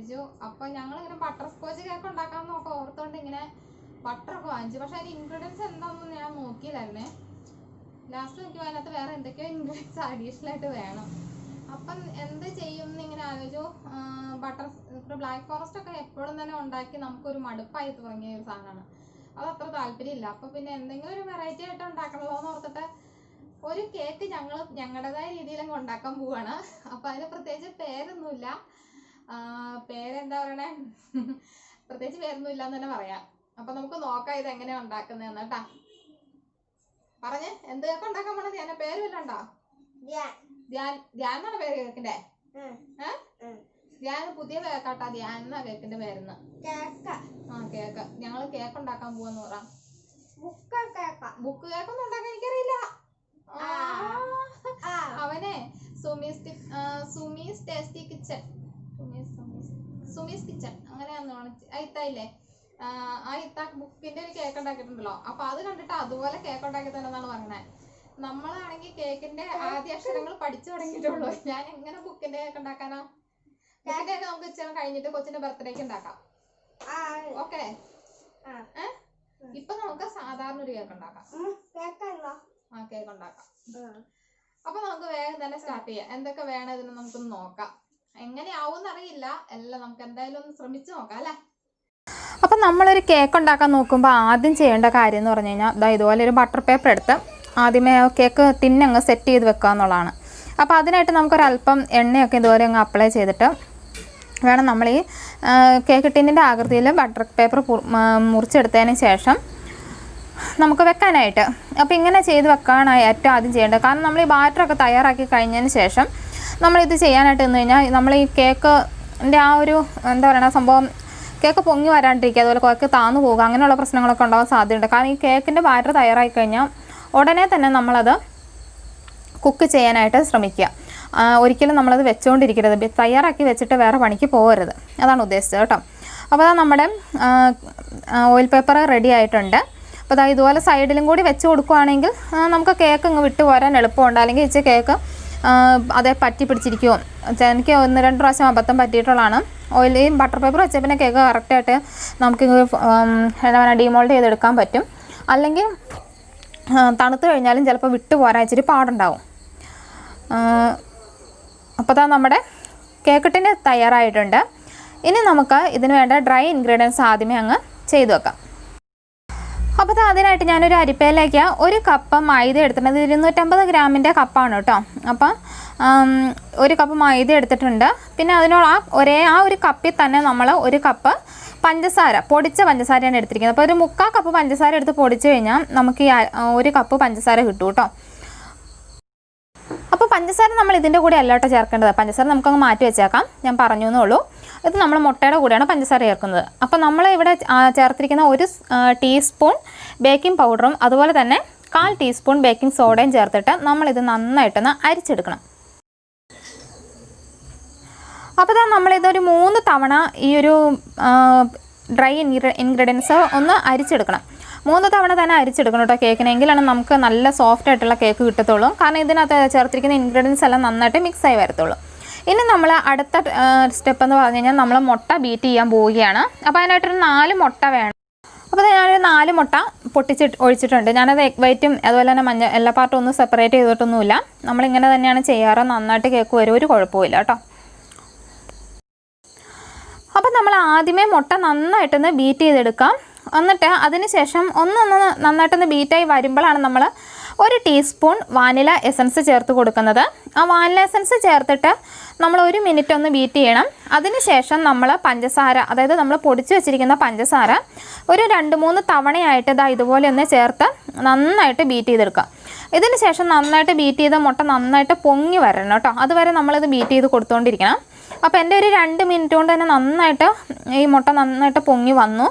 മേടിച്ചു. അപ്പോൾ ഞങ്ങളിങ്ങനെ ബട്ടർ സ്കോച്ച് കേക്ക് ഉണ്ടാക്കാമെന്നൊക്കെ ഓർത്തുകൊണ്ട് ഇങ്ങനെ ബട്ടറൊക്കെ വാങ്ങിച്ചു. പക്ഷെ അതിന് ഇൻഗ്രീഡിയൻസ് എന്താണെന്ന് ഞാൻ നോക്കിയില്ലായിരുന്നേ. ലാസ്റ്റ് നോക്കിയപ്പോൾ അതിനകത്ത് വേറെ എന്തൊക്കെയോ ഇൻഗ്രീഡിയൻസ് അഡീഷണൽ ആയിട്ട് വേണം. അപ്പം എന്ത് ചെയ്യും എന്നിങ്ങനെ ആലോചിച്ചു. ഇപ്പോൾ ബ്ലാക്ക് ഫോറസ്റ്റ് ഒക്കെ എപ്പോഴും തന്നെ ഉണ്ടാക്കി നമുക്കൊരു മടുപ്പായി തുടങ്ങിയ ഒരു സാധനമാണ്. അത് അത്ര താല്പര്യമില്ല. അപ്പം പിന്നെ എന്തെങ്കിലും ഒരു വെറൈറ്റി ആയിട്ട് ഉണ്ടാക്കണല്ലോ എന്ന് ഓർത്തിട്ട് ഒരു കേക്ക് ഞങ്ങൾ ഞങ്ങളുടേതായ രീതിയിലങ്ങ് ഉണ്ടാക്കാൻ പോവാണ്. അപ്പം അതിന് പ്രത്യേകിച്ച് പേരൊന്നുമില്ല. പേരെന്താ പറയണേ, പ്രത്യേകിച്ച് പേരൊന്നുമില്ല എന്ന് തന്നെ പറയാം. അപ്പം നമുക്ക് നോക്കാം ഇത് എങ്ങനെയാണ് ഉണ്ടാക്കുന്നതെന്ന് കേട്ടാ. പറഞ്ഞേ, എന്ത് കേക്ക് ഉണ്ടാക്കാൻ പോണത്? ഞാൻ പേര് വല്ല ഉണ്ടോ? ധ്യാൻ എന്നാണ് പേര് കേക്കിന്റെ. ധ്യാൻ പുതിയ കേക്കാട്ടാ. ധ്യാൻ എന്നാ കേക്കിന്റെ പേരെന്ന്. കേക്ക് ഞങ്ങള് കേക്ക് ഉണ്ടാക്കാൻ പോവാന്ന് പറ. ബുക്ക് കേക്കൊന്നും ഉണ്ടാക്കാൻ എനിക്കറിയില്ല. അവനെ Sumi's tasty kitchen, Sumi's kitchen അങ്ങനെയാന്ന് ഇത്തായില്ലേ, ആ ഇത്താക്ക് ബുക്കിന്റെ ഒരു കേക്ക് ഉണ്ടാക്കിയിട്ടുണ്ടല്ലോ. അപ്പൊ അത് കണ്ടിട്ട് അതുപോലെ കേക്ക് ഉണ്ടാക്കി തന്നെന്നാണ് പറയണേ. നമ്മളാണെങ്കിൽ കേക്കിന്റെ ആദ്യ അക്ഷരങ്ങൾ പഠിച്ചു തുടങ്ങിയിട്ടുള്ളൂ. ഞാൻ എങ്ങനെ ബുക്കിന്റെ കേക്ക് ഉണ്ടാക്കാനാ? ബുക്കിന്റെ കേക്ക് നമുക്ക് ഇച്ചിരി കഴിഞ്ഞിട്ട് കൊച്ചിന്റെ ബർത്ത്ഡേക്ക് ഉണ്ടാക്കാം. ഓക്കെ. ഇപ്പൊ നമുക്ക് സാധാരണ ഒരു കേക്ക് ഉണ്ടാക്കാം. കേക്ക് ഉണ്ടാക്കാം. അപ്പൊ നമുക്ക് വേഗം തന്നെ സ്റ്റാർട്ട് ചെയ്യാം. എന്തൊക്കെ വേണം ഇതിന് നമുക്കൊന്ന് നോക്കാം. എങ്ങനെയാവും അറിയില്ല. എല്ലാം നമുക്ക് എന്തായാലും ഒന്ന് ശ്രമിച്ചു നോക്കാം അല്ലേ. അപ്പം നമ്മളൊരു കേക്ക് ഉണ്ടാക്കാൻ നോക്കുമ്പോൾ ആദ്യം ചെയ്യേണ്ട കാര്യം എന്ന് പറഞ്ഞു കഴിഞ്ഞാൽ ഇതുപോലെ ഒരു ബട്ടർ പേപ്പർ എടുത്ത് ആദ്യമേ കേക്ക് ടിന്നങ്ങ് സെറ്റ് ചെയ്ത് വെക്കുക എന്നുള്ളതാണ്. അപ്പോൾ അതിനായിട്ട് നമുക്കൊരല്പം എണ്ണയൊക്കെ ഇതുപോലെ അങ്ങ് അപ്ലൈ ചെയ്തിട്ട് വേണം നമ്മൾ ഈ കേക്ക് ടിന്നിൻ്റെ ആകൃതിയിൽ ബട്ടർ പേപ്പർ മുറിച്ചെടുത്തതിന് ശേഷം നമുക്ക് വെക്കാനായിട്ട്. അപ്പോൾ ഇങ്ങനെ ചെയ്ത് വെക്കാനാണ് ഏറ്റവും ആദ്യം ചെയ്യേണ്ടത്. കാരണം നമ്മൾ ഈ ബാറ്ററൊക്കെ തയ്യാറാക്കി കഴിഞ്ഞതിന് ശേഷം നമ്മളിത് ചെയ്യാനായിട്ട് നിന്ന് കഴിഞ്ഞാൽ നമ്മൾ ഈ കേക്കിൻ്റെ ആ ഒരു എന്താ പറയുക സംഭവം, കേക്ക് പൊങ്ങി വരാണ്ടിരിക്കുക, അതുപോലെ കേക്ക് താന്നു പോകുക, അങ്ങനെയുള്ള പ്രശ്നങ്ങളൊക്കെ ഉണ്ടാകാൻ സാധ്യതയുണ്ട്. കാരണം ഈ കേക്കിൻ്റെ ബാറ്റർ തയ്യാറായി കഴിഞ്ഞാൽ ഉടനെ തന്നെ നമ്മളത് കുക്ക് ചെയ്യാനായിട്ട് ശ്രമിക്കുക. ഒരിക്കലും നമ്മളത് വെച്ചുകൊണ്ടിരിക്കരുത്. തയ്യാറാക്കി വെച്ചിട്ട് വേറെ പണിക്ക് പോകരുത്. അതാണ് ഉദ്ദേശിച്ചത് കേട്ടോ. അപ്പോൾ അത് നമ്മുടെ ഓയിൽ പേപ്പർ റെഡി ആയിട്ടുണ്ട്. അപ്പോൾ അതായത് ഇതുപോലെ സൈഡിലും കൂടി വെച്ച് കൊടുക്കുകയാണെങ്കിൽ നമുക്ക് കേക്ക് ഇങ്ങ് വിട്ട് പോരാൻ എളുപ്പമുണ്ട്. അല്ലെങ്കിൽ ഇച്ചിരി കേക്ക് അതേ പറ്റി പിടിച്ചിരിക്കുമോ. എനിക്ക് 1-2 പ്രാവശ്യം അബദ്ധം പറ്റിയിട്ടുള്ളതാണ്. ഓയിൽ ഈ ബട്ടർ പേപ്പർ വെച്ചാൽ പിന്നെ കേക്ക് കറക്റ്റായിട്ട് നമുക്ക് എന്താ പറയുക ഡീമോൾഡ് ചെയ്തെടുക്കാൻ പറ്റും. അല്ലെങ്കിൽ തണുത്ത് കഴിഞ്ഞാലും ചിലപ്പോൾ വിട്ട് പോരാൻ ഇച്ചിരി പാടുണ്ടാവും. അപ്പോൾ അതാ നമ്മുടെ കേക്ക് ടിന് തയ്യാറായിട്ടുണ്ട്. ഇനി നമുക്ക് ഇതിന് വേണ്ട ഡ്രൈ ഇൻഗ്രീഡിയൻസ് ആദ്യമേ അങ്ങ് ചെയ്തു വെക്കാം. അപ്പോൾ അതിനായിട്ട് ഞാനൊരു അരിപ്പയിലേക്ക് 1 കപ്പ് മൈദ എടുത്തിട്ടുണ്ട്. 250 ഗ്രാമിൻ്റെ കപ്പാണ് കേട്ടോ. അപ്പം 1 കപ്പ് മൈദ എടുത്തിട്ടുണ്ട്. പിന്നെ അതിനോട് ആ ഒരു കപ്പിൽ തന്നെ നമ്മൾ 1 കപ്പ് പഞ്ചസാര, പൊടിച്ച പഞ്ചസാരയാണ് എടുത്തിരിക്കുന്നത്. അപ്പോൾ ഒരു 3/4 കപ്പ് പഞ്ചസാര എടുത്ത് പൊടിച്ച് കഴിഞ്ഞാൽ നമുക്ക് ഈ 1 കപ്പ് പഞ്ചസാര കിട്ടും കേട്ടോ. അപ്പോൾ പഞ്ചസാര നമ്മൾ ഇതിൻ്റെ കൂടെ അല്ല കേട്ടോ ചേർക്കേണ്ടത്. പഞ്ചസാര നമുക്കങ്ങ് മാറ്റി വെച്ചേക്കാം, ഞാൻ പറഞ്ഞു എന്നുള്ളൂ. ഇത് നമ്മൾ മുട്ടയുടെ കൂടെയാണ് പഞ്ചസാര ചേർക്കുന്നത്. അപ്പോൾ നമ്മൾ ഇവിടെ ചേർത്തിരിക്കുന്ന 1 ടീസ്പൂൺ ബേക്കിംഗ് പൗഡറും അതുപോലെ തന്നെ 1/4 ടീസ്പൂൺ ബേക്കിംഗ് സോഡയും ചേർത്തിട്ട് നമ്മളിത് നന്നായിട്ടൊന്ന് അരിച്ചെടുക്കണം. അപ്പോൾ നമ്മളിതൊരു 3 തവണ ഈ ഒരു ഡ്രൈ ഇൻഗ്രീഡിയൻസ് ഒന്ന് അരിച്ചെടുക്കണം. 3 തവണ തന്നെ അരിച്ചെടുക്കണം കേട്ടോ കേക്കിനെങ്കിലാണ് നമുക്ക് നല്ല സോഫ്റ്റ് ആയിട്ടുള്ള കേക്ക് കിട്ടത്തുള്ളൂ. കാരണം ഇതിനകത്ത് ചേർത്തിരിക്കുന്ന ഇൻഗ്രീഡിയൻസ് എല്ലാം നന്നായിട്ട് മിക്സായി വരത്തുള്ളൂ. ഇനി നമ്മൾ അടുത്ത സ്റ്റെപ്പ് എന്ന് പറഞ്ഞു കഴിഞ്ഞാൽ നമ്മൾ മുട്ട ബീറ്റ് ചെയ്യാൻ പോവുകയാണ്. അപ്പോൾ അതിനായിട്ടൊരു 4 മുട്ട വേണം. അപ്പോൾ ഞാനൊരു 4 മുട്ട ഒഴിച്ചിട്ടുണ്ട്. ഞാനത് എഗ് വൈറ്റും അതുപോലെ തന്നെ എല്ലാ പാർട്ടും ഒന്നും സെപ്പറേറ്റ് ചെയ്തിട്ടൊന്നുമില്ല. നമ്മളിങ്ങനെ തന്നെയാണ് ചെയ്യാറ്. നന്നായിട്ട് കേക്ക് വരും, ഒരു കുഴപ്പമില്ല കേട്ടോ. അപ്പോൾ നമ്മൾ ആദ്യമേ മുട്ട നന്നായിട്ടൊന്ന് ബീറ്റ് ചെയ്തെടുക്കാം. എന്നിട്ട് അതിന് ശേഷം നന്നായിട്ടൊന്ന് ബീറ്റായി വരുമ്പോഴാണ് നമ്മൾ 1 ടീസ്പൂൺ വാനില എസൻസ് ചേർത്ത് കൊടുക്കുന്നത്. ആ വാനില എസൻസ് ചേർത്തിട്ട് നമ്മൾ 1 മിനിറ്റ് ഒന്ന് ബീറ്റ് ചെയ്യണം. അതിന് ശേഷം നമ്മൾ പഞ്ചസാര, അതായത് നമ്മൾ പൊടിച്ച് വെച്ചിരിക്കുന്ന പഞ്ചസാര ഒരു 2-3 തവണയായിട്ട് ഇതുപോലെ ഒന്ന് ചേർത്ത് നന്നായിട്ട് ബീറ്റ് ചെയ്തെടുക്കുക. ഇതിന് ശേഷം നന്നായിട്ട് ബീറ്റ് ചെയ്ത മുട്ട നന്നായിട്ട് പൊങ്ങി വരണം കേട്ടോ. അതുവരെ നമ്മളിത് ബീറ്റ് ചെയ്ത് കൊടുത്തുകൊണ്ടിരിക്കണം. അപ്പോൾ എൻ്റെ ഒരു 2 മിനിറ്റ് കൊണ്ട് തന്നെ നന്നായിട്ട് ഈ മുട്ട നന്നായിട്ട് പൊങ്ങി വന്നു.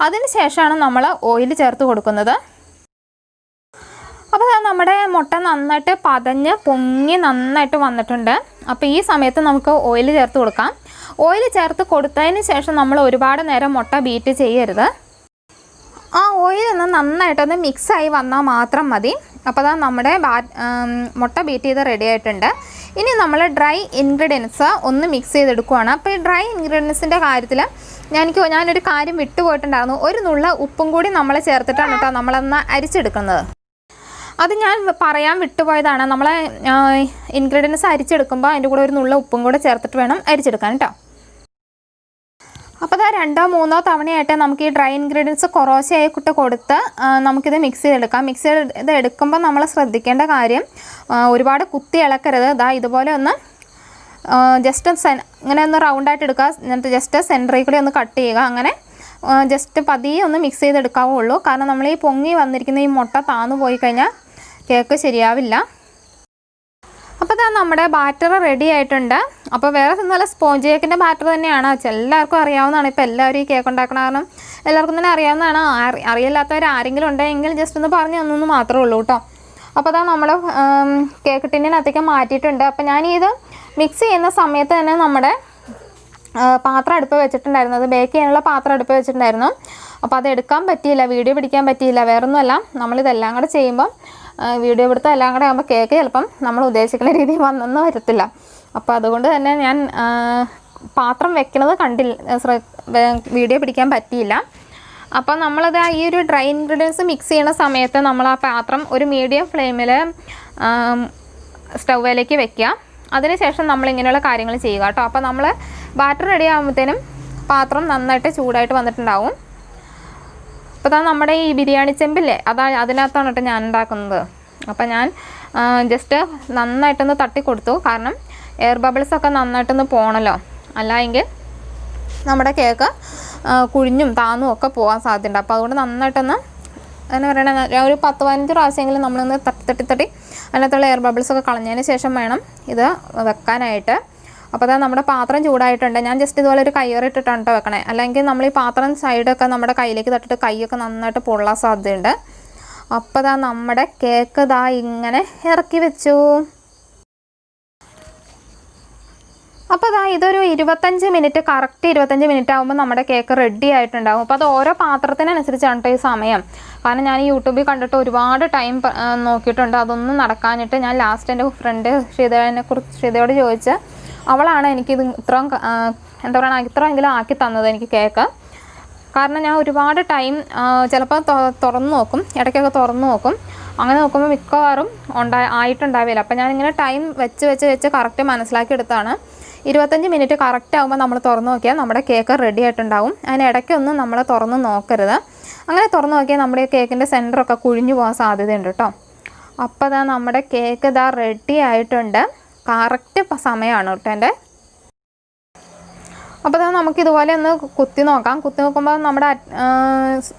അതിന് ശേഷമാണ് നമ്മൾ ഓയിൽ ചേർത്ത് കൊടുക്കുന്നത്. അപ്പോൾ നമ്മുടെ മുട്ട നന്നായിട്ട് പതഞ്ഞ് പൊങ്ങി നന്നായിട്ട് വന്നിട്ടുണ്ട്. അപ്പോൾ ഈ സമയത്ത് നമുക്ക് ഓയിൽ ചേർത്ത് കൊടുക്കാം. ഓയിൽ ചേർത്ത് കൊടുത്തതിന് ശേഷം നമ്മൾ ഒരുപാട് നേരം മുട്ട ബീറ്റ് ചെയ്യരുത്. ആ ഓയിൽ ഒന്ന് നന്നായിട്ടൊന്ന് മിക്സായി വന്നാൽ മാത്രം മതി. അപ്പോൾ നമ്മുടെ മുട്ട ബീറ്റ് ചെയ്ത് റെഡി ആയിട്ടുണ്ട്. ഇനി നമ്മൾ ഡ്രൈ ഇൻഗ്രീഡിയൻസ് ഒന്ന് മിക്സ് ചെയ്തെടുക്കുകയാണ്. അപ്പോൾ ഈ ഡ്രൈ ഇൻഗ്രീഡിയൻസിൻ്റെ കാര്യത്തിൽ ഞാനൊരു കാര്യം വിട്ടുപോയിട്ടുണ്ടായിരുന്നു. ഒരു നുള്ള ഉപ്പും കൂടി നമ്മൾ ചേർത്തിട്ടാണ് കേട്ടോ നമ്മളൊന്ന് അരിച്ചെടുക്കുന്നത്. അത് ഞാൻ പറയാൻ വിട്ടുപോയതാണ്. നമ്മൾ ഇൻഗ്രീഡിയൻസ് അരിച്ചെടുക്കുമ്പോൾ അതിൻ്റെ കൂടെ ഒരു നുള്ള ഉപ്പും കൂടെ ചേർത്തിട്ട് വേണം അരിച്ചെടുക്കാൻ കേട്ടോ. അപ്പോൾ അത് 2-3 തവണയായിട്ട് നമുക്ക് ഈ ഡ്രൈ ഇൻഗ്രീഡിയൻസ് കുറേശ്ശെയായി കൊടുത്ത് നമുക്കിത് മിക്സ് ചെയ്തെടുക്കാം. മിക്സ് ചെയ്ത് എടുക്കുമ്പോൾ നമ്മൾ ശ്രദ്ധിക്കേണ്ട കാര്യം ഒരുപാട് കുത്തി ഇളക്കരുത്. ഇതുപോലെ ഒന്ന് ജസ്റ്റ് ഇങ്ങനെ ഒന്ന് റൗണ്ടായിട്ട് എടുക്കുക. എന്നിട്ട് ജസ്റ്റ് സെൻറ്ററിൽ കൂടി ഒന്ന് കട്ട് ചെയ്യുക. അങ്ങനെ ജസ്റ്റ് പതിയെ ഒന്ന് മിക്സ് ചെയ്തെടുക്കാവുള്ളൂ. കാരണം നമ്മൾ ഈ പൊങ്ങി വന്നിരിക്കുന്ന ഈ മുട്ട താന്നു പോയി കഴിഞ്ഞാൽ കേക്ക് ശരിയാവില്ല. അപ്പോൾ ഇതാ നമ്മുടെ ബാറ്റർ റെഡി ആയിട്ടുണ്ട്. അപ്പോൾ വേറെ നല്ല സ്പോഞ്ച് കേക്കിൻ്റെ ബാറ്റർ തന്നെയാണ്. എല്ലാവർക്കും അറിയാവുന്നതാണ്. ഇപ്പോൾ എല്ലാവരും ഈ കേക്ക് ഉണ്ടാക്കണ കാരണം എല്ലാവർക്കും തന്നെ അറിയാവുന്നതാണ്. അറിയില്ലാത്തവർ ആരെങ്കിലും ഉണ്ടെങ്കിൽ ജസ്റ്റ് ഒന്ന് പറഞ്ഞു തന്നു മാത്രമേ ഉള്ളൂ കേട്ടോ. അപ്പോൾ ഇതാ നമ്മൾ കേക്ക് ടിന്നിനകത്തേക്ക് മാറ്റിയിട്ടുണ്ട്. അപ്പോൾ ഞാനിത് മിക്സ് ചെയ്യുന്ന സമയത്ത് തന്നെ നമ്മുടെ പാത്രം അടുപ്പ് വെച്ചിട്ടുണ്ടായിരുന്നു. അത് ബേക്ക് ചെയ്യാനുള്ള പാത്രം അടുപ്പ് വെച്ചിട്ടുണ്ടായിരുന്നു. അപ്പോൾ അത് എടുക്കാൻ പറ്റിയില്ല, വീഡിയോ പിടിക്കാൻ പറ്റിയില്ല. വേറൊന്നുമല്ല, നമ്മളിതെല്ലാം കൂടെ ചെയ്യുമ്പം വീഡിയോ പിടുത്തം എല്ലാം കൂടെ ആകുമ്പോൾ കേക്ക് ചിലപ്പം നമ്മൾ ഉദ്ദേശിക്കുന്ന രീതിയിൽ വന്നെന്ന് വരത്തില്ല. അപ്പോൾ അതുകൊണ്ട് തന്നെ ഞാൻ പാത്രം വെക്കുന്നത് വീഡിയോ പിടിക്കാൻ പറ്റിയില്ല. അപ്പോൾ നമ്മളത് ഈ ഒരു ഡ്രൈ ഇൻഗ്രീഡിയൻസ് മിക്സ് ചെയ്യുന്ന സമയത്ത് നമ്മൾ ആ പാത്രം ഒരു മീഡിയം ഫ്ലെയിമിൽ സ്റ്റൗവിലേക്ക് വെക്കുക. അതിനുശേഷം നമ്മളിങ്ങനെയുള്ള കാര്യങ്ങൾ ചെയ്യുക കേട്ടോ. അപ്പോൾ നമ്മൾ ബാറ്റർ റെഡി ആകുമ്പോഴത്തേനും പാത്രം നന്നായിട്ട് ചൂടായിട്ട് വന്നിട്ടുണ്ടാവും. അപ്പോൾ നമ്മുടെ ഈ ബിരിയാണി ചെമ്പില്ലേ, അതിനകത്താണ് കേട്ടോ ഞാൻ ഉണ്ടാക്കുന്നത്. അപ്പോൾ ഞാൻ ജസ്റ്റ് നന്നായിട്ടൊന്ന് തട്ടിക്കൊടുത്തു. കാരണം എയർ ബബിൾസൊക്കെ നന്നായിട്ടൊന്ന് പോകണമല്ലോ, അല്ലായെങ്കിൽ നമ്മുടെ കേക്ക് കുഴിഞ്ഞും താന്നും ഒക്കെ പോകാൻ സാധ്യതയുണ്ട്. അപ്പോൾ അതുകൊണ്ട് നന്നായിട്ടൊന്ന് എന്ന് പറയണ ഒരു 10-15 പ്രാവശ്യമെങ്കിലും നമ്മളൊന്ന് തട്ടി അതിനകത്തുള്ള എയർ ബബിൾസൊക്കെ കളഞ്ഞതിന് ശേഷം വേണം ഇത് വെക്കാനായിട്ട്. അപ്പോൾ അതാ നമ്മുടെ പാത്രം ചൂടായിട്ടുണ്ട്. ഞാൻ ജസ്റ്റ് ഇതുപോലെ ഒരു കയ്യേറിട്ടിട്ടാണ് കേട്ടോ വെക്കണേ. അല്ലെങ്കിൽ നമ്മൾ ഈ പാത്രം സൈഡൊക്കെ നമ്മുടെ കയ്യിലേക്ക് തട്ടിട്ട് കൈയൊക്കെ നന്നായിട്ട് പൊള്ളാൻ സാധ്യതയുണ്ട്. അപ്പോൾ അതാ നമ്മുടെ കേക്ക് ഇങ്ങനെ ഇറക്കി വെച്ചു. അപ്പോൾ ഇതൊരു 25 മിനിറ്റ്, കറക്റ്റ് 25 മിനിറ്റ് ആകുമ്പോൾ നമ്മുടെ കേക്ക് റെഡി ആയിട്ടുണ്ടാകും. അപ്പോൾ അത് ഓരോ പാത്രത്തിനനുസരിച്ചാണ് കേട്ടോ ഈ സമയം. കാരണം ഞാൻ യൂട്യൂബിൽ കണ്ടിട്ട് ഒരുപാട് ടൈം നോക്കിയിട്ടുണ്ട്. അതൊന്നും നടക്കാനിട്ട് ഞാൻ ലാസ്റ്റ് എൻ്റെ ഫ്രണ്ട് ശ്രീതയോട് ചോദിച്ച് അവളാണ് എനിക്കിത് ഇത്രയും എന്താ പറയുക ഇത്രയെങ്കിലും ആക്കി തന്നത് എനിക്ക് കേക്ക്. കാരണം ഞാൻ ഒരുപാട് ടൈം ചിലപ്പോൾ തുറന്നു നോക്കും, ഇടയ്ക്കൊക്കെ തുറന്നു നോക്കും. അങ്ങനെ നോക്കുമ്പോൾ മിക്കവാറും ആയിട്ടുണ്ടാവില്ല. അപ്പോൾ ഞാനിങ്ങനെ ടൈം വെച്ച് കറക്റ്റ് മനസ്സിലാക്കിയെടുത്താണ്. 25 മിനിറ്റ് കറക്റ്റ് ആകുമ്പോൾ നമ്മൾ തുറന്നു നോക്കിയാൽ നമ്മുടെ കേക്ക് റെഡി ആയിട്ടുണ്ടാവും. അതിന് ഇടയ്ക്കൊന്നും നമ്മൾ തുറന്ന് നോക്കരുത്. അങ്ങനെ തുറന്നു നോക്കിയാൽ നമ്മുടെ കേക്കിൻ്റെ സെൻറ്ററൊക്കെ കുഴിഞ്ഞു പോകാൻ സാധ്യതയുണ്ട് കേട്ടോ. അപ്പോൾ നമ്മുടെ കേക്ക് റെഡി ആയിട്ടുണ്ട്. കറക്റ്റ് സമയമാണ് കേട്ടോ എൻ്റെ. അപ്പോൾ നമുക്കിതുപോലെ ഒന്ന് കുത്തി നോക്കാം. കുത്തി നോക്കുമ്പോൾ നമ്മുടെ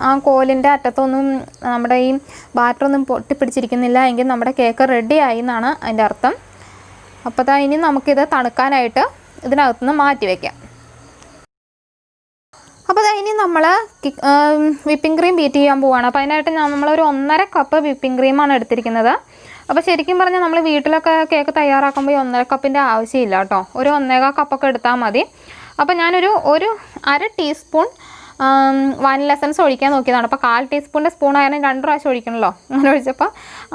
ആ കോലിൻ്റെ അറ്റത്തൊന്നും നമ്മുടെ ഈ ബാറ്ററൊന്നും പൊട്ടിപ്പിടിച്ചിരിക്കുന്നില്ല എങ്കിൽ നമ്മുടെ കേക്ക് റെഡി ആയി എന്നാണ് അതിൻ്റെ അർത്ഥം. അപ്പോൾ ഇനി നമുക്കിത് തണുക്കാനായിട്ട് ഇതിനകത്തുനിന്ന് മാറ്റി വയ്ക്കാം. അപ്പോൾ ഇനി നമ്മൾ വിപ്പിംഗ് ക്രീം ബീറ്റ് ചെയ്യാൻ പോവുകയാണ്. അപ്പോൾ അതിനായിട്ട് നമ്മളൊരു 1.5 കപ്പ് വിപ്പിംഗ് ക്രീമാണ് എടുത്തിരിക്കുന്നത്. അപ്പോൾ ശരിക്കും പറഞ്ഞാൽ നമ്മൾ വീട്ടിലൊക്കെ കേക്ക് തയ്യാറാക്കുമ്പോൾ 1.5 കപ്പിൻ്റെ ആവശ്യമില്ല കേട്ടോ. ഒരു 1.25 കപ്പൊക്കെ എടുത്താൽ മതി. അപ്പോൾ ഞാനൊരു 1/2 ടീസ്പൂൺ വാനില എസൻസ് ഒഴിക്കാൻ നോക്കിയതാണ്. അപ്പോൾ 1/4 ടീസ്പൂണിൻ്റെ സ്പൂൺ ആയാലും 2 പ്രാവശ്യം ഒഴിക്കണമല്ലോ. അങ്ങനെ ഒഴിച്ചപ്പോൾ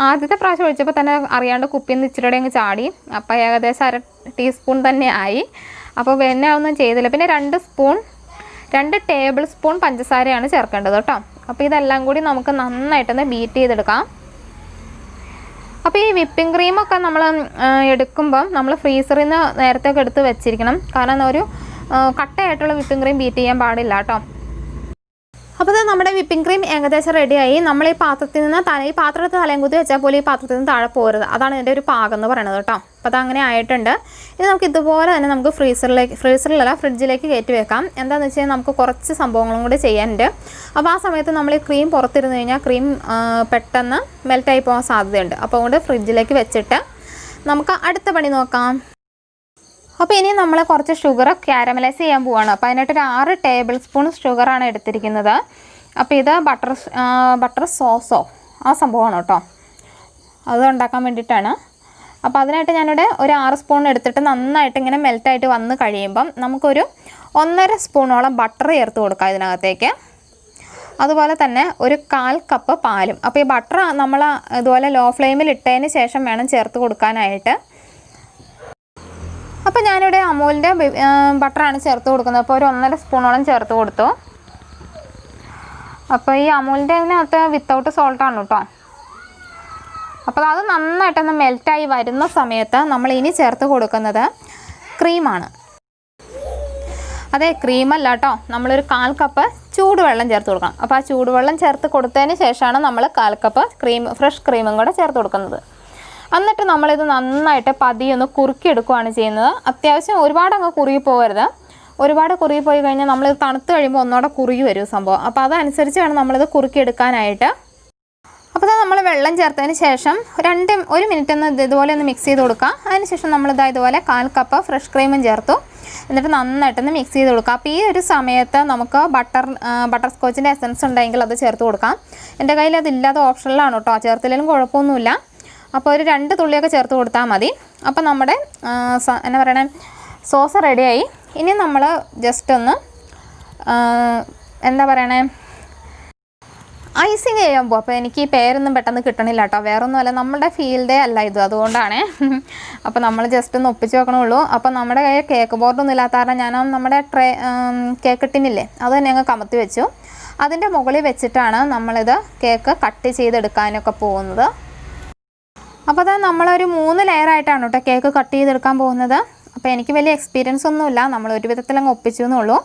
ആദ്യത്തെ പ്രാവശ്യം ഒഴിച്ചപ്പോൾ തന്നെ അറിയാണ്ട് കുപ്പിയിൽ നിന്ന് ഇച്ചിരി അങ്ങ് ചാടി. അപ്പോൾ ഏകദേശം 1/2 ടീസ്പൂൺ തന്നെ ആയി. അപ്പോൾ പിന്നെ ഒന്നും ചെയ്തില്ല. പിന്നെ 2 ടേബിൾ സ്പൂൺ പഞ്ചസാരയാണ് ചേർക്കേണ്ടത് കേട്ടോ. അപ്പോൾ ഇതെല്ലാം കൂടി നമുക്ക് നന്നായിട്ടൊന്ന് ബീറ്റ് ചെയ്തെടുക്കാം. അപ്പോൾ ഈ വിപ്പിംഗ് ക്രീമൊക്കെ നമ്മൾ എടുക്കുമ്പം നമ്മൾ ഫ്രീസറിൽ നിന്ന് നേരത്തെയൊക്കെ എടുത്ത് വെച്ചിരിക്കണം. കാരണം ഒരു കട്ടയായിട്ടുള്ള വിപ്പിംഗ് ക്രീം ബീറ്റ് ചെയ്യാൻ പാടില്ല കേട്ടോ. അപ്പോൾ ഇത് നമ്മുടെ വിപ്പിംഗ് ക്രീം ഏകദേശം റെഡിയായി. നമ്മൾ ഈ പാത്രത്തിൽ നിന്ന് ഈ പാത്രത്തിൽ തലയും കുത്തി വെച്ചാൽ പോലും ഈ പാത്രത്തിൽ നിന്ന് താഴെ പോരുത്. അതാണ് ഇതിൻ്റെ ഒരു പാകം എന്ന് പറയുന്നത് കേട്ടോ. അപ്പോൾ അതങ്ങനെ ആയിട്ടുണ്ട്. ഇനി നമുക്ക് ഇതുപോലെ തന്നെ നമുക്ക് ഫ്രീസറിലല്ല ഫ്രിഡ്ജിലേക്ക് കയറ്റി വെക്കാം. എന്താണെന്ന് വെച്ച് കഴിഞ്ഞാൽ നമുക്ക് കുറച്ച് സംഭവങ്ങളും കൂടി ചെയ്യാനുണ്ട്. അപ്പോൾ ആ സമയത്ത് നമ്മൾ ഈ ക്രീം പുറത്തിരുന്ന് കഴിഞ്ഞാൽ ക്രീം പെട്ടെന്ന് മെൽറ്റായി പോകാൻ സാധ്യതയുണ്ട്. അപ്പോൾ അതുകൊണ്ട് ഫ്രിഡ്ജിലേക്ക് വെച്ചിട്ട് നമുക്ക് അടുത്ത പണി നോക്കാം. അപ്പോൾ ഇനി നമ്മൾ കുറച്ച് ഷുഗർ കാരമലൈസ് ചെയ്യാൻ പോവുകയാണ്. അപ്പോൾ അതിനായിട്ടൊരു 6 ടേബിൾ സ്പൂൺ ഷുഗറാണ് എടുത്തിരിക്കുന്നത്. അപ്പോൾ ഇത് ബട്ടർ സോസോ ആ സംഭവമാണ് കേട്ടോ. അത് ഉണ്ടാക്കാൻ വേണ്ടിയിട്ടാണ്. അപ്പോൾ അതിനായിട്ട് ഞാനിവിടെ ഒരു 6 സ്പൂൺ എടുത്തിട്ട് നന്നായിട്ട് ഇങ്ങനെ മെൽറ്റായിട്ട് വന്ന് കഴിയുമ്പം നമുക്കൊരു 1.5 സ്പൂണോളം ബട്ടർ ചേർത്ത് കൊടുക്കാം ഇതിനകത്തേക്ക്. അതുപോലെ തന്നെ ഒരു 1/4 കപ്പ് പാലും. അപ്പോൾ ഈ ബട്ടർ നമ്മൾ ഇതുപോലെ ലോ ഫ്ലെയിമിൽ ഇട്ടതിന് ശേഷം വേണം ചേർത്ത് കൊടുക്കാനായിട്ട്. അപ്പോൾ ഞാനിവിടെ അമൂലിൻ്റെ ബട്ടറാണ് ചേർത്ത് കൊടുക്കുന്നത്. അപ്പോൾ ഒരു 1.5 സ്പൂണോളം ചേർത്ത് കൊടുത്തു. അപ്പോൾ ഈ അമൂലിൻ്റെ അതിനകത്ത് വിത്തൗട്ട് സോൾട്ടാണ് കേട്ടോ. അപ്പോൾ അത് നന്നായിട്ടൊന്ന് മെൽറ്റായി വരുന്ന സമയത്ത് നമ്മൾ ഇനി ചേർത്ത് കൊടുക്കുന്നത് ക്രീമാണ്. അതെ, ക്രീമല്ല കേട്ടോ, നമ്മളൊരു 1/4 കപ്പ് ചൂടുവെള്ളം ചേർത്ത് കൊടുക്കണം. അപ്പോൾ ആ ചൂടുവെള്ളം ചേർത്ത് കൊടുത്തതിന് ശേഷമാണ് നമ്മൾ 1/4 കപ്പ് ഫ്രഷ് ക്രീമും കൂടെ ചേർത്ത് കൊടുക്കുന്നത്. എന്നിട്ട് നമ്മളിത് നന്നായിട്ട് പതിയൊന്ന് കുറുക്കിയെടുക്കുകയാണ് ചെയ്യുന്നത്. അത്യാവശ്യം ഒരുപാട് അങ്ങ് കുറുകി പോകരുത്. ഒരുപാട് കുറുകി പോയി കഴിഞ്ഞാൽ നമ്മളിത് തണുത്ത് കഴിയുമ്പോൾ ഒന്നുകൂടെ കുറുകി വരും സംഭവം. അപ്പോൾ അതനുസരിച്ച് വേണം നമ്മളിത് കുറുക്കിയെടുക്കാനായിട്ട്. അപ്പോൾ നമ്മൾ വെള്ളം ചേർത്തതിന് ശേഷം 1 മിനിറ്റ് ഒന്ന് ഇതുപോലെ ഒന്ന് മിക്സ് ചെയ്ത് കൊടുക്കുക. അതിനുശേഷം നമ്മളിത് ഇതുപോലെ 1/4 കപ്പ് ഫ്രഷ് ക്രീമും ചേർത്തു. എന്നിട്ട് നന്നായിട്ടൊന്ന് മിക്സ് ചെയ്ത് കൊടുക്കുക. അപ്പോൾ ഈ ഒരു സമയത്ത് നമുക്ക് ബട്ടർ സ്കോച്ചിൻ്റെ എസൻസ് ഉണ്ടെങ്കിൽ അത് ചേർത്ത് കൊടുക്കാം. എൻ്റെ കയ്യിൽ അതില്ലാതെ ഓപ്ഷനിലാണ് കേട്ടോ, ചേർത്തില്ലെങ്കിലും കുഴപ്പമൊന്നുമില്ല. അപ്പോൾ ഒരു 2 തുള്ളിയൊക്കെ ചേർത്ത് കൊടുത്താൽ മതി. അപ്പോൾ നമ്മുടെ എന്നാ പറയണേ സോസ് റെഡിയായി. ഇനി നമ്മൾ ജസ്റ്റ് ഒന്ന് എന്താ പറയണേ ഐസിങ് ചെയ്യാൻ പോകും. അപ്പോൾ എനിക്ക് ഈ പേരൊന്നും പെട്ടെന്ന് കിട്ടണില്ല കേട്ടോ, വേറൊന്നുമല്ല, നമ്മുടെ ഫീൽഡേ അല്ല ഇത്, അതുകൊണ്ടാണ്. അപ്പോൾ നമ്മൾ ജസ്റ്റ് ഒന്ന് ഒപ്പിച്ച് വെക്കണുള്ളൂ. അപ്പോൾ നമ്മുടെ കയ്യിൽ കേക്ക് ബോർഡൊന്നും ഇല്ലാത്ത കാരണം ഞാൻ നമ്മുടെ കേക്ക് ടിന്നില്ലേ അത് തന്നെ ഞങ്ങൾ കമത്തി വെച്ചു. അതിൻ്റെ മുകളിൽ വെച്ചിട്ടാണ് നമ്മളിത് കേക്ക് കട്ട് ചെയ്തെടുക്കാനൊക്കെ പോകുന്നത്. അപ്പോൾ അത് നമ്മളൊരു 3 ലെയറായിട്ടാണ് കേട്ടോ കേക്ക് കട്ട് ചെയ്തെടുക്കാൻ പോകുന്നത്. അപ്പോൾ എനിക്ക് വലിയ എക്സ്പീരിയൻസ് ഒന്നുമില്ല, നമ്മൾ ഒരു വിധത്തിലങ്ങ് ഒപ്പിച്ചു എന്നുള്ളൂ.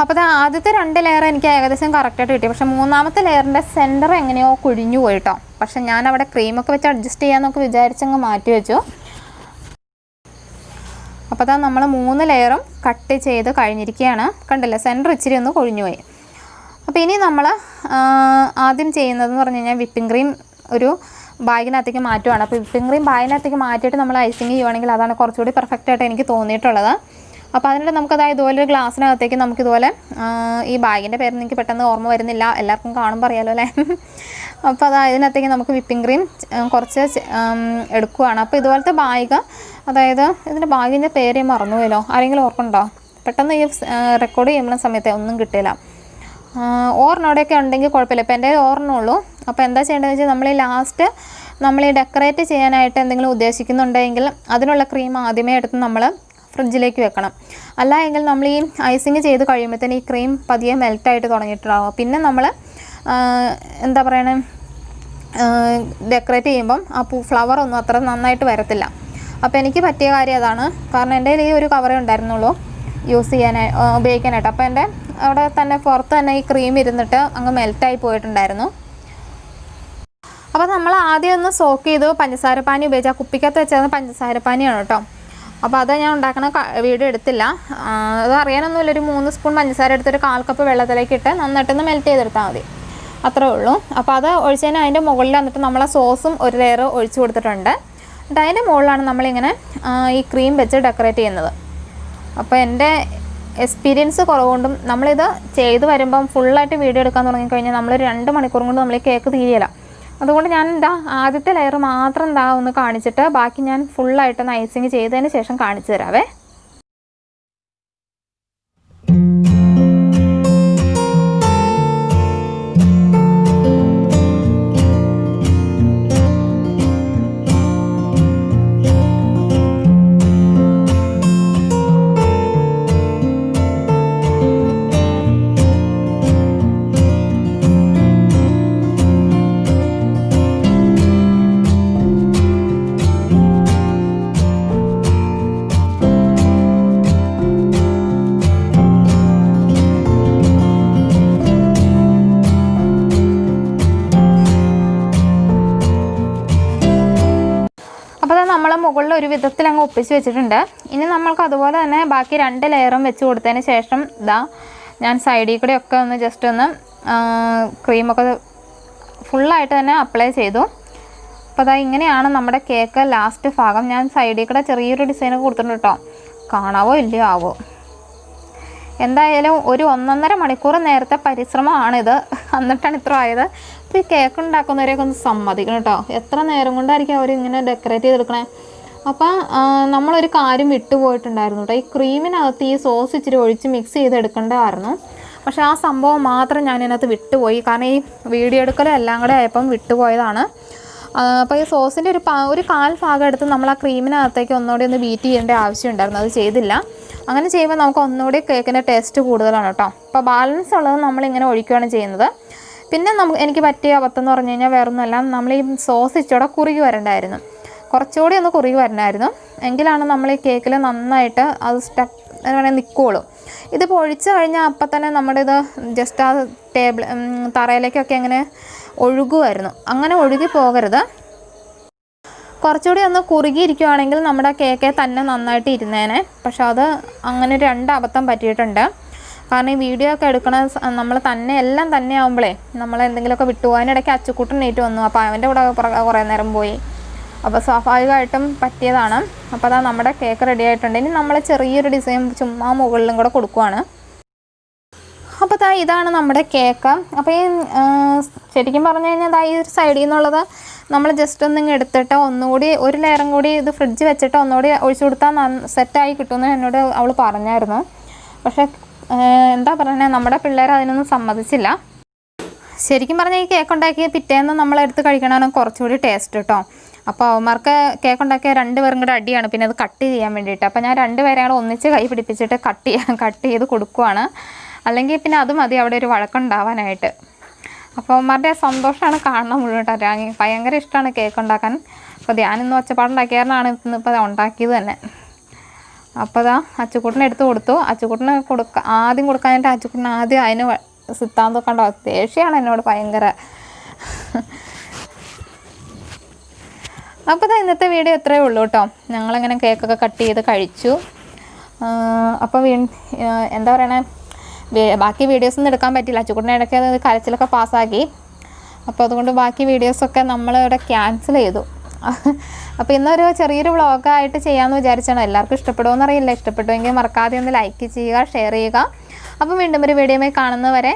അപ്പോൾ ആദ്യത്തെ 2 ലെയർ എനിക്ക് ഏകദേശം കറക്റ്റായിട്ട് കിട്ടി. പക്ഷേ 3ാമത്തെ ലെയറിൻ്റെ സെൻറ്റർ എങ്ങനെയോ കുഴിഞ്ഞു പോയിട്ടോ. പക്ഷേ ഞാൻ അവിടെ ക്രീമൊക്കെ വെച്ച് അഡ്ജസ്റ്റ് ചെയ്യാമെന്നൊക്കെ വിചാരിച്ചങ്ങ് മാറ്റി വെച്ചു. അപ്പോൾ നമ്മൾ 3 ലെയറും കട്ട് ചെയ്ത് കഴിഞ്ഞിരിക്കുകയാണ്. കണ്ടില്ലേ, സെൻറ്റർ ഇച്ചിരി ഒന്ന് കൊഴിഞ്ഞു പോയി. അപ്പോൾ ഇനി നമ്മൾ ആദ്യം ചെയ്യുന്നതെന്ന് പറഞ്ഞു കഴിഞ്ഞാൽ വിപ്പിംഗ് ക്രീം ഒരു ബാഗിനകത്തേക്ക് മാറ്റുവാണ്. അപ്പോൾ വിപ്പിംഗ് ക്രീം ബാഗിനകത്തേക്ക് മാറ്റിയിട്ട് നമ്മൾ ഐസിങ് ചെയ്യുവാണെങ്കിൽ അതാണ് കുറച്ചുകൂടി പെർഫെക്റ്റായിട്ട് എനിക്ക് തോന്നിയിട്ടുള്ളത്. അപ്പോൾ അതിനിടെ നമുക്കതായത് ഇതുപോലെ ഒരു ഗ്ലാസ്സിനകത്തേക്ക് നമുക്കിതുപോലെ ഈ ബാഗിൻ്റെ പേര് എനിക്ക് പെട്ടെന്ന് ഓർമ്മ വരുന്നില്ല, എല്ലാവർക്കും കാണുമ്പോൾ അറിയാലോ അല്ലേ. അപ്പോൾ ഇതിനകത്തേക്ക് നമുക്ക് വിപ്പിംഗ് ക്രീം കുറച്ച് എടുക്കുകയാണ്. അപ്പോൾ ഇതുപോലത്തെ ബാഗ്, അതായത് ഇതിൻ്റെ ബാഗിൻ്റെ പേര് മറന്നുപോയല്ലോ, ആരെങ്കിലും ഓർക്കുന്നുണ്ടോ? പെട്ടെന്ന് ഈ റെക്കോർഡ് ചെയ്യുന്ന സമയത്ത് ഒന്നും കിട്ടില്ല. ഓർണോടെയൊക്കെ ഉണ്ടെങ്കിൽ കുഴപ്പമില്ല. ഇപ്പോൾ എൻ്റെ ഓർണുള്ളൂ. അപ്പോൾ എന്താ ചെയ്യേണ്ടതെന്ന് വെച്ചാൽ നമ്മൾ ഈ ഡെക്കറേറ്റ് ചെയ്യാനായിട്ട് എന്തെങ്കിലും ഉദ്ദേശിക്കുന്നുണ്ടെങ്കിൽ അതിനുള്ള ക്രീം ആദ്യമേ എടുത്ത് നമ്മൾ ഫ്രിഡ്ജിലേക്ക് വെക്കണം. അല്ല എങ്കിൽ നമ്മൾ ഈ ഐസിങ് ചെയ്ത് കഴിയുമ്പോഴത്തേന് ഈ ക്രീം പതിയെ മെൽറ്റായിട്ട് തുടങ്ങിയിട്ടുണ്ടാകും. പിന്നെ നമ്മൾ എന്താ പറയണേ ഡെക്കറേറ്റ് ചെയ്യുമ്പം ആ ഫ്ലവർ ഒന്നും അത്ര നന്നായിട്ട് വരത്തില്ല. അപ്പോൾ എനിക്ക് പറ്റിയ കാര്യം അതാണ്. കാരണം എൻ്റെ ഈ ഒരു കവറേ ഉണ്ടായിരുന്നുള്ളൂ ഉപയോഗിക്കാനായിട്ട്. അപ്പോൾ എൻ്റെ അവിടെ തന്നെ പുറത്ത് തന്നെ ഈ ക്രീം ഇരുന്നിട്ട് അങ്ങ് മെൽറ്റായി പോയിട്ടുണ്ടായിരുന്നു. അപ്പോൾ നമ്മൾ ആദ്യം ഒന്ന് സോക്ക് ചെയ്തു പഞ്ചസാരപ്പാനി ഉപയോഗിച്ച്, ആ കുപ്പിക്കകത്ത് വെച്ചത് പഞ്ചസാരപ്പാനിയാണ് കേട്ടോ. അപ്പോൾ അത് ഞാൻ ഉണ്ടാക്കുന്ന വീഡിയോ എടുത്തില്ല. അത് അറിയാനൊന്നുമില്ല. ഒരു 3 സ്പൂൺ പഞ്ചസാര എടുത്തൊരു 1/4 കപ്പ് വെള്ളത്തിലേക്ക് ഇട്ട് നന്നായിട്ടൊന്ന് മെൽറ്റ് ചെയ്തെടുത്താൽ മതി, അത്രേ ഉള്ളൂ. അപ്പോൾ അത് ഒഴിച്ചതിന് അതിൻ്റെ മുകളിൽ വന്നിട്ട് നമ്മൾ ആ സോസും ഒരു ലെയർ ഒഴിച്ച് കൊടുത്തിട്ടുണ്ട്. എന്നിട്ട് അതിൻ്റെ മുകളിലാണ് നമ്മളിങ്ങനെ ഈ ക്രീം വെച്ച് ഡെക്കറേറ്റ് ചെയ്യുന്നത്. അപ്പോൾ എൻ്റെ എക്സ്പീരിയൻസ് കുറവുകൊണ്ടും നമ്മളിത് ചെയ്ത് വരുമ്പം ഫുള്ളായിട്ട് വീഡിയോ എടുക്കാൻ തുടങ്ങിക്കഴിഞ്ഞാൽ നമ്മളൊരു 2 മണിക്കൂർ കൊണ്ട് നമ്മൾ ഈ കേക്ക് തീരില്ല. അതുകൊണ്ട് ഞാൻ ആദ്യത്തെ ലെയർ മാത്രം ഒന്ന് കാണിച്ചിട്ട് ബാക്കി ഞാൻ ഫുള്ളായിട്ടൊന്ന് ഐസിങ് ചെയ്തതിന് ശേഷം കാണിച്ചു തരാവേ. നമ്മൾ മുകളിൽ ഒരു വിധത്തിൽ അങ്ങ് ഒപ്പിച്ച് വെച്ചിട്ടുണ്ട്. ഇനി നമ്മൾക്ക് അതുപോലെ തന്നെ ബാക്കി 2 ലെയറും വെച്ച് കൊടുത്തതിന് ശേഷം ഞാൻ സൈഡിൽ കൂടെ ഒക്കെ ഒന്ന് ജസ്റ്റ് ഒന്ന് ക്രീമൊക്കെ ഫുള്ളായിട്ട് തന്നെ അപ്ലൈ ചെയ്തു. അപ്പോൾ ഇങ്ങനെയാണ് നമ്മുടെ കേക്ക് ലാസ്റ്റ് ഭാഗം. ഞാൻ സൈഡിൽ കൂടെ ചെറിയൊരു ഡിസൈനൊക്കെ കൊടുത്തിട്ടുണ്ട് കേട്ടോ, കാണാവോ ഇല്ലയോ ആവോ. എന്തായാലും ഒരു 1.5 മണിക്കൂർ നേരത്തെ പരിശ്രമമാണിത്, എന്നിട്ടാണ് ഇത്ര ആയത്. അപ്പോൾ ഈ കേക്ക് ഉണ്ടാക്കുന്നവരെയൊക്കെ ഒന്ന് സമ്മതിക്കണം കേട്ടോ, എത്ര നേരം കൊണ്ടായിരിക്കും അവരിങ്ങനെ ഡെക്കറേറ്റ് ചെയ്തെടുക്കണേ. അപ്പോൾ നമ്മളൊരു കാര്യം വിട്ടുപോയിട്ടുണ്ടായിരുന്നു കേട്ടോ, ഈ ക്രീമിനകത്ത് ഈ സോസ് ഇച്ചിരി ഒഴിച്ച് മിക്സ് ചെയ്തെടുക്കേണ്ടതായിരുന്നു. പക്ഷേ ആ സംഭവം മാത്രം ഞാനിതിനകത്ത് വിട്ടുപോയി, കാരണം ഈ വീഡിയോ എടുക്കലും എല്ലാം കൂടെ ആയപ്പം വിട്ടുപോയതാണ്. അപ്പോൾ ഈ സോസിൻ്റെ ഒരു കാൽ ഭാഗം എടുത്ത് നമ്മൾ ആ ക്രീമിനകത്തേക്ക് ഒന്നുകൂടി ഒന്ന് ബീറ്റ് ചെയ്യേണ്ട ആവശ്യമുണ്ടായിരുന്നു. അത് ചെയ്തില്ല. അങ്ങനെ ചെയ്യുമ്പോൾ നമുക്ക് ഒന്നുകൂടി കേക്കിൻ്റെ ടേസ്റ്റ് കൂടുതലാണ് കേട്ടോ. അപ്പോൾ ബാലൻസ് ഉള്ളത് നമ്മളിങ്ങനെ ഒഴിക്കുകയാണ് ചെയ്യുന്നത്. പിന്നെ എനിക്ക് പറ്റിയ അബദ്ധം എന്ന് പറഞ്ഞു കഴിഞ്ഞാൽ വേറൊന്നുമല്ല, നമ്മൾ ഈ സോസ് ഇച്ചിരി കുറുകി വരണ്ടായിരുന്നു, കുറച്ചുകൂടി ഒന്ന് കുറുകി വരണമായിരുന്നു. എങ്കിലാണ് നമ്മൾ ഈ കേക്കിൽ നന്നായിട്ട് അത് നിൽക്കുകയുള്ളൂ. ഇതിപ്പോൾ ഒഴിച്ച് കഴിഞ്ഞാൽ അപ്പം തന്നെ നമ്മുടെ ഇത് ജസ്റ്റ് ആ തറയിലേക്കൊക്കെ അങ്ങനെ ഒഴുകുമായിരുന്നു. അങ്ങനെ ഒഴുകി പോകരുത്. കുറച്ചുകൂടി ഒന്ന് കുറുകിയിരിക്കുകയാണെങ്കിൽ നമ്മുടെ കേക്ക് തന്നെ നന്നായിട്ട് ഇരുന്നേനെ. പക്ഷെ അത് അങ്ങനെ 2 അബദ്ധം പറ്റിയിട്ടുണ്ട്. കാരണം ഈ വീഡിയോ ഒക്കെ എടുക്കണ നമ്മൾ തന്നെ എല്ലാം തന്നെ ആകുമ്പോഴേ നമ്മൾ എന്തെങ്കിലുമൊക്കെ വിട്ടുപോകാനിടയ്ക്ക് അച്ചുക്കുട്ടൻ നീറ്റ് വന്നു. അപ്പോൾ അവൻ്റെ കൂടെ കുറേ നേരം പോയി. അപ്പോൾ സ്വാഭാവികമായിട്ടും പറ്റിയതാണ്. അപ്പോൾ അതാ നമ്മുടെ കേക്ക് റെഡി ആയിട്ടുണ്ട്. ഇനി നമ്മൾ ചെറിയൊരു ഡിസൈൻ ചുമ്മാ മുകളിലും കൂടെ കൊടുക്കുവാണ്. അപ്പോൾ ഇതാണ് നമ്മുടെ കേക്ക്. അപ്പോൾ ഈ ശരിക്കും പറഞ്ഞു കഴിഞ്ഞാൽ ഈ ഒരു സൈഡിൽ നിന്നുള്ളത് നമ്മൾ ജസ്റ്റ് ഒന്നിങ്ങ് എടുത്തിട്ട് ഒന്നുകൂടി ഒരു ലെയറും കൂടി ഇത് ഫ്രിഡ്ജ് വെച്ചിട്ട് ഒന്നുകൂടി ഒഴിച്ചു കൊടുത്താൽ സെറ്റായി കിട്ടുമെന്ന് എന്നോട് അവൾ പറഞ്ഞായിരുന്നു. പക്ഷേ എന്താ പറയുന്നത്, നമ്മുടെ പിള്ളേർ അതിനൊന്നും സമ്മതിച്ചില്ല. ശരിക്കും പറഞ്ഞാൽ ഈ കേക്ക് ഉണ്ടാക്കിയ പിറ്റേന്ന് നമ്മളെടുത്ത് കഴിക്കണതാണ് കുറച്ചുകൂടി ടേസ്റ്റ് കേട്ടോ. അപ്പോൾ അവന്മാർക്ക് കേക്ക് ഉണ്ടാക്കിയ 2 പേരും കൂടെ അടിയാണ് പിന്നെ അത് കട്ട് ചെയ്യാൻ വേണ്ടിയിട്ട്. അപ്പോൾ ഞാൻ 2 പേരെയും കൂടെ ഒന്നിച്ച് കൈ പിടിപ്പിച്ചിട്ട് കട്ട് ചെയ്ത് കൊടുക്കുവാണ്. അല്ലെങ്കിൽ പിന്നെ അത് മതി അവിടെ ഒരു വഴക്കുണ്ടാവാനായിട്ട്. അപ്പോൾ അവന്മാരുടെ സന്തോഷമാണ് കാണണം മുഴുവൻ കേട്ടോ. ഭയങ്കര ഇഷ്ടമാണ് കേക്ക് ഉണ്ടാക്കാൻ. അപ്പോൾ ഞാനിന്ന് ഒച്ചപ്പാടുണ്ടാക്കിയായിരുന്നാണ് ഇന്നിപ്പോൾ ഉണ്ടാക്കിയത് തന്നെ. അപ്പോൾ അച്ചുക്കുട്ടനെ എടുത്ത് കൊടുത്തു. അച്ചുക്കുട്ടന് ആദ്യം കൊടുക്കാനായിട്ട് അച്ചുക്കുട്ടൻ ആദ്യം അതിന് സിത്താന്തം കണ്ടോ, ദേഷ്യമാണ് എന്നോട് ഭയങ്കര. അപ്പോൾ ഇന്നത്തെ വീഡിയോ ഇത്രയേ ഉള്ളൂ കേട്ടോ. ഞങ്ങളങ്ങനെ കേക്കൊക്കെ കട്ട് ചെയ്ത് കഴിച്ചു. അപ്പോൾ എന്താ പറയണേ, ബാക്കി വീഡിയോസൊന്നും എടുക്കാൻ പറ്റില്ല. അച്ചുക്കുട്ടനെ ഇടയ്ക്ക് അത് കരച്ചിലൊക്കെ പാസ്സാക്കി. അപ്പോൾ അതുകൊണ്ട് ബാക്കി വീഡിയോസൊക്കെ നമ്മളിവിടെ ക്യാൻസൽ ചെയ്തു. അപ്പോൾ ഇന്നൊരു ചെറിയൊരു വ്ളോഗായിട്ട് ചെയ്യാമെന്ന് വിചാരിച്ചാണ്. എല്ലാവർക്കും ഇഷ്ടപ്പെടുമോ അറിയില്ല. ഇഷ്ടപ്പെട്ടുവെങ്കിൽ മറക്കാതെ ഒന്ന് ലൈക്ക് ചെയ്യുക, ഷെയർ ചെയ്യുക. അപ്പോൾ വീണ്ടും ഒരു വീഡിയോയുമായി കാണുന്നവരെ